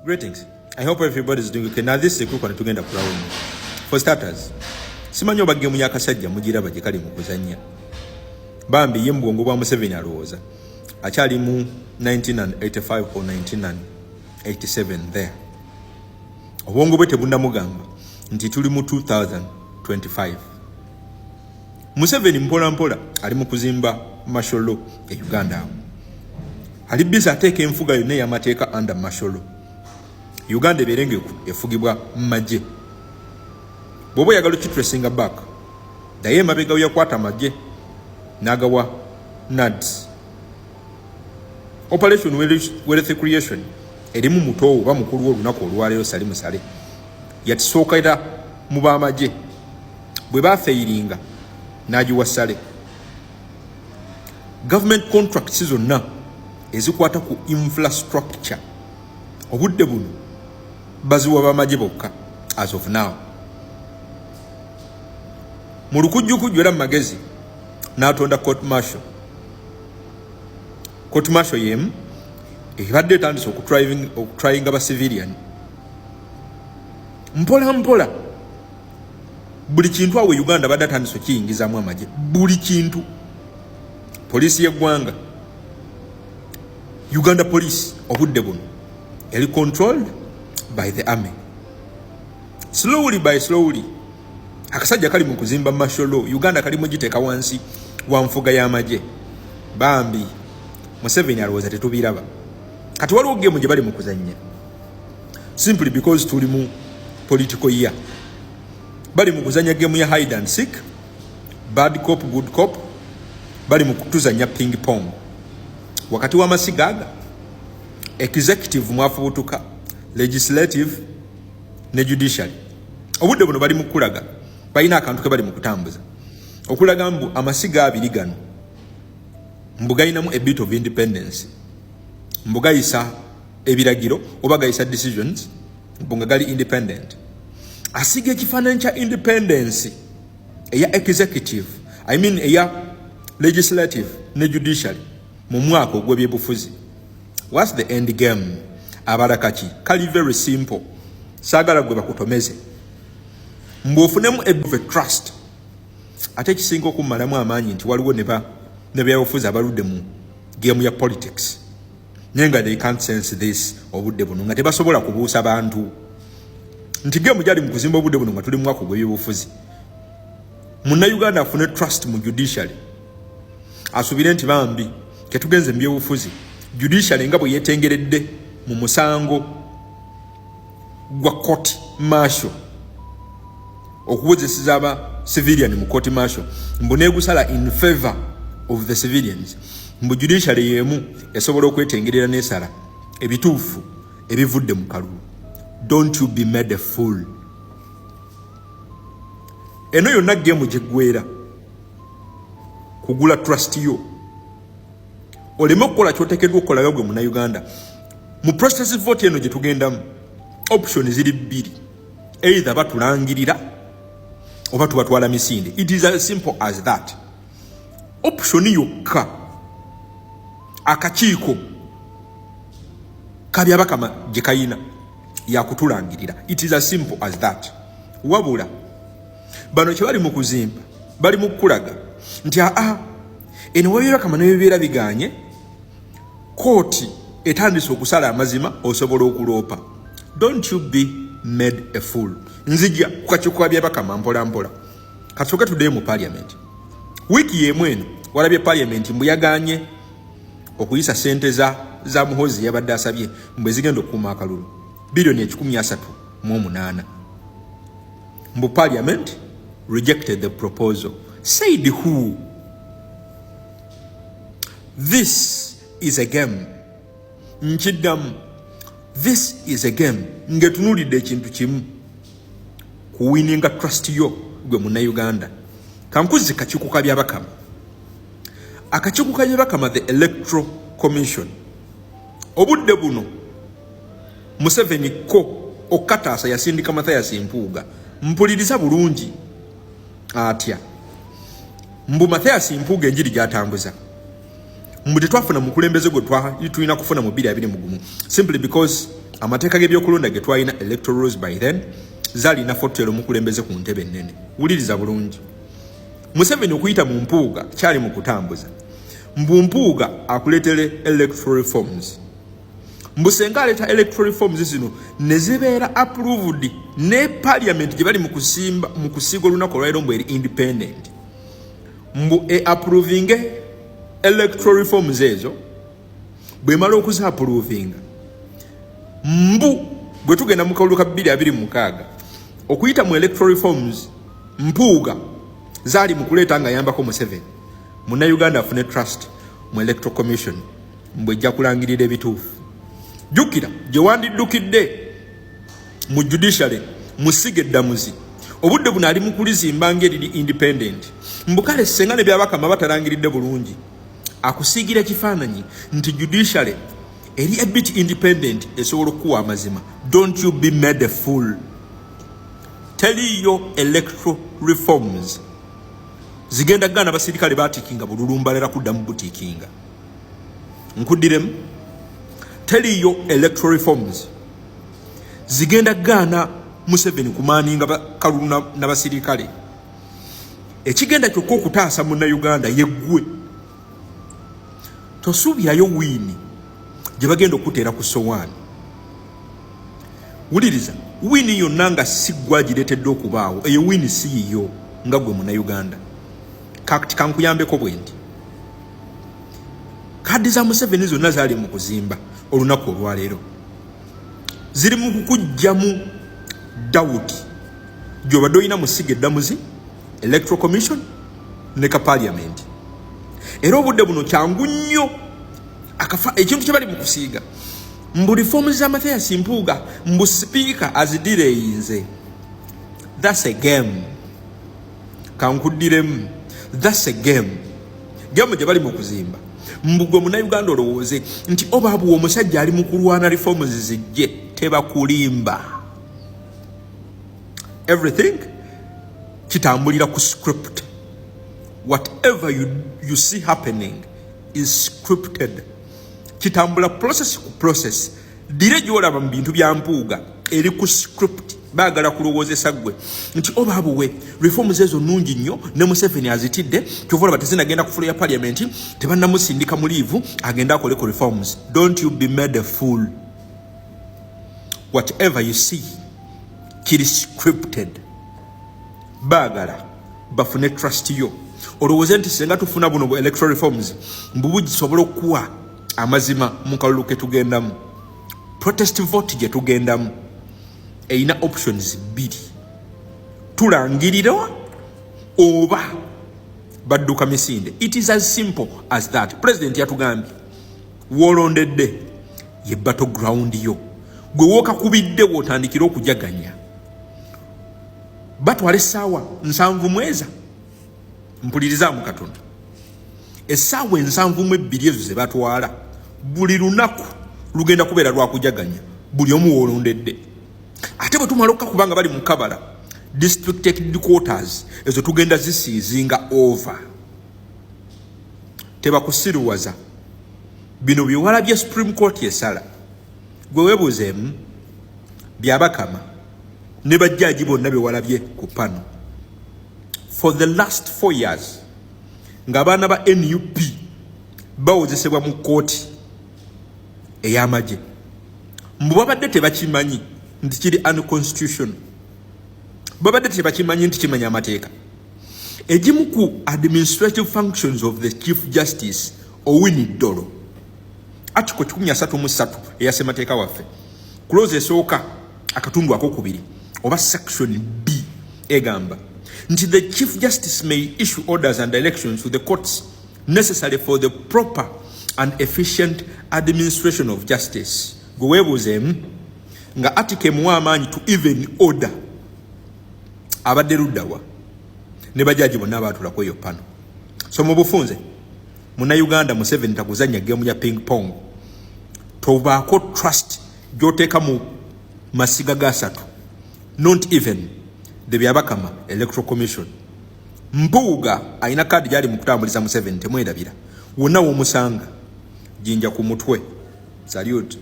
Greetings. I hope everybody's doing okay. Now this is a quick one tugenda kulawuni. For starters, simanyi oba gemu yakasajja mugiraba gye kali mu kuzannya. Bambi ye mbwongo bwa Museveni alowooza. Akyali mu 1985 or 1987 there. Obwongo bwe tebundamugamba nti tuli mu 2025. Museveni mpola mpola ali mu kuzimba Masholo e Uganda. Ali bisa ateeka enfuga yonna ey'amateeka under Masholo. Uganda ebeerengeku efugibwa mmagye. Bw'oba oyagala okitresinga back, daye emabega we yakwata amagye n'agawa NADS. Operation Wealth Creation erimu muto oba mukulu olunaku olwaleero sali musale. Yakisookera mu b'amagye. Bwe baafeyiringa n'agiwa Sale. Government contracts zonna ezikwata ku infrastructure obudde buno baziwa b'amagye bokka as of now. Mu lukujjukujju era mu magezi n'atonda court martial. Court martial yemu ebadde etandise okutryinga ba civilian. Mpola mpola buli kintu awo Uganda badde atandise okiyingizaamu amagye. Buli kintu. Poliisi y'eggwanga, Uganda Police obudde buno eri controlled by the army. Slowly by slowly akasajja kali mu kuzimba Masholo, Uganda kali mugiteeka wansi wa nfuga y'amagye. Bambi Museveni alowooza tetubiraba. Kati waliwo gemu gye bali mu kuzannya simply because tuli mu political year. Bali mu kuzannya gemu ya hide and seek, bad cop good cop. Bali mu kutuzannya ping pong wakati w'amasiga executive mwafubutuka, legislative ne judiciary. Obudde buno bali mu kulaga balina akantu ke bali mu kutambuza okulaga mbu amasiga abiri gano mbugayinamu a bit of independence, mbugayisa ebiragiro oba gayisa decisions mbunga gali independent. Asiga ekifaananyi kya independence eya executive, I mean eya legislative ne judiciary mu mwaka ogw'ebyobufuzi. What's the end game? Abarakaki kali very simple. Saagala gwe bakutomeze mbu ofunemu a trust. Ate ekisinga okummalamu amaanyi nti waliwo ne byabufuzi abaludde mu game ya politics naye nga they can't sense this obudde buno nga tebasobola kubuusa bantu nti game gyali mu kuzimba obudde buno nga tuli mu mwaka ogw'ebyobufuzi. Munnayuganda afune trust mu judiciary asubire nti bambi ketugenze mu byobufuzi judiciary nga bwe yeetengeredde mu musango gwa court martial okuwozeseza aba civilian mu court martial mbu neegusala in favor of the civilians. Mbu judiciary yemu esobola okwetengerera n'esala ebituufu ebivudde mu kalulu. Don't you be made a fool. Eno yonna gemu gye ggwera kugula trust yo oleme okukola kyoteekeddwa okukolaga gwe munnayuganda. Mu process vote eno gye tugendamu option ziri bbiri, either batulangirira oba tubatwala misinde. It is as simple as that. Option yokka akakiiko kabyabakama gye kayina yakutulangirira. It is as simple as that. Wabula bano kye bali mu kuzimba bali mu kukulaga nti eno webyabakama n'ebibeera biganye kooti etandise okusala amazima osobola okuloopa. Don't you be made a fool. Nzija kukakiiko kabyabakama mpola mpola. Kasooke tuddeyo mu parliament. Wiki yemu eno walabye parliament mbu yaganye okuyisa sente za Muhoozi yabadde asabye mbu ezigenda okukuuma akalulu biliyoni 138. Mbu parliament rejected the proposal. Said who? This is a game. Nchiddamu. This is a game. Ngetunulidde ekintu kimu kuwininga trust yo gwe munnayuganda. Kankuzi kakiiko kabyabakama. Akakiiko kabyabakama the Electoral Commission. Obudde buno Museveni ko okataasa yasindika Mathias Mpuuga. Mpuliriza bulungi atya. Mbu Mathias Mpuuga enjiri gy'atambuza. Mbu tetwafuna mukulembeze gwe tulina kufuna mu 2021 simply because amateeka g'ebyokulonda ge twalina electoral rules by then zalina fotero mukulembeze ku ntebe ennene. Wuliriza bulungi. Museveni okuyita mu mpuuga kyali mu kutambuza. Mbu mpuuga akuleetere electoral reforms. Mbu senga aleeta electoral reforms zino ne zibeera approved ne parliament gye bali mu kusiiga olunaku olwaleero mbu eri independent. Mbu approving electoral reforms ezo bwe mala okuza approving mbu bwe tugenda mu kalulu ka 2026 okuyita mu electoral reforms mpuuga zaali mu kuleeta nga yambako Museveni Munnayuganda afune trust mu electoral commission mbwe ejja kulangirira ebituufu. Jukira gye wandiddukidde mu judiciary musige eddamuzi obudde buno ali mu kulizimba ng'eriri independent. Mbukale senga ne byabakama batalangiridde bulungi akusiigira kifaananyi nti judiciary eri a bit independent esobola okuwa amazima. Don't you be made a fool. Tell electoral reforms zigenda gana basirikale batikinga bululumbalera kuddamu butikinga. Nkuddiremu. Tell electoral reforms zigenda gana Museveni kumaninga kalulu n'abasirikale. Ekigenda kyokka okutaasa Munnayuganda yeggwe. Tosuubirayo wiini gye bagenda okuteera ku sowaani. Wuliriza, wiini yonna nga si ggwe agireetedde okubaawo, eyo wiini si yiyo nga gwe Munnayuganda. Kakati kankuyambeko bwe nti kaadi za Museveni zonna zaali mu kuzimba olunaku olwaleero. Ziri mu kukugjamu Dawudi gy'obadde olina musiga eddamuzi electoral commission ne ka parliament. Era obudde buno kyangu nnyo akafa ekintu kye bali mu kusiiga mbu reforms z'Amateas Mpuuga mbu speaker azidireyinze. That's a game. Kankuddiremu. That's a game. Game gye bali mu kuzimba mbu gwe Munnayuganda olowooze nti obaabuwa omusajja ali mu kulwana reforms zijje tebakulimba. Everything kitambulira ku script. Whatever you see happening is scripted. Kitambula process ku process. Dire gyolaba mu bintu bya Mpuuga eri ku script. Baagala kulowoozesa gwe nti obaabuwe reforms ezo nnungi nnyo ne Museveni azitidde kyova batezina agenda kufula ya parliament tebannamusindika mu liivu agenda akole ku reforms. Don't you be made a fool. Whatever you see kiri scripted. Baagala bafune trust yo olowooze nti senga tufuna buno electoral reforms mbu bugisobola okuwa amazima mu kalulu ke tugendamu. Protest vote gye tugendamu eina options bbiri. Tulangirira oba badduka misinde. It is as simple as that. President yatugambye wolondedde ye battleground yo gwe wookakubidde wootandikira okujaganya. Batwala essaawa 7 mweza. Mpulirizamu katono. Essaawa 7 ezo ze batwala buli lunaku lugenda kubeera lwakujaganya buli omu woolondedde. Ate bwe tumala okukubanga bali mu Kabala district headquarters ezo tugenda zisiizinga over. Tebakusiruwaza bino byewalabye Supreme Court yesala gwe weebuuzeemu byabakama ne bajjaaji bonna bewalabye ku pano. For the last 4 years ng'abaana ba NUP bawozesebwa mu kooti ey'amagye mbu babadde tebakimanyi nti kiri unconstitutional. Babadde tebakimanyi nti kimanya amateeka. Egimu ku administrative functions of the Chief Justice Owini Dollo Article 133 eya ssemateeka waffe clause esooka akatundu akokubiri oba section B egamba nti the Chief Justice may issue orders and directions to the courts necessary for the proper and efficient administration of justice. Gwe weebuuzeemu nga article emuwa amaanyi to even order abadde luddawa ne bajjaaji bonna abaatulako eyo pano. So mu bufunze Munnayuganda Museveni takuzannya gemu ya ping pong. Tobaako trust gy'oteeka mu masiga gasatu. Not even the byabakama electoral commission. Mpuuga ayina kaadi gyali mu kutambuliza Museveni temwerabira. Wonna w'omusanga jinja ku mutwe. Salute.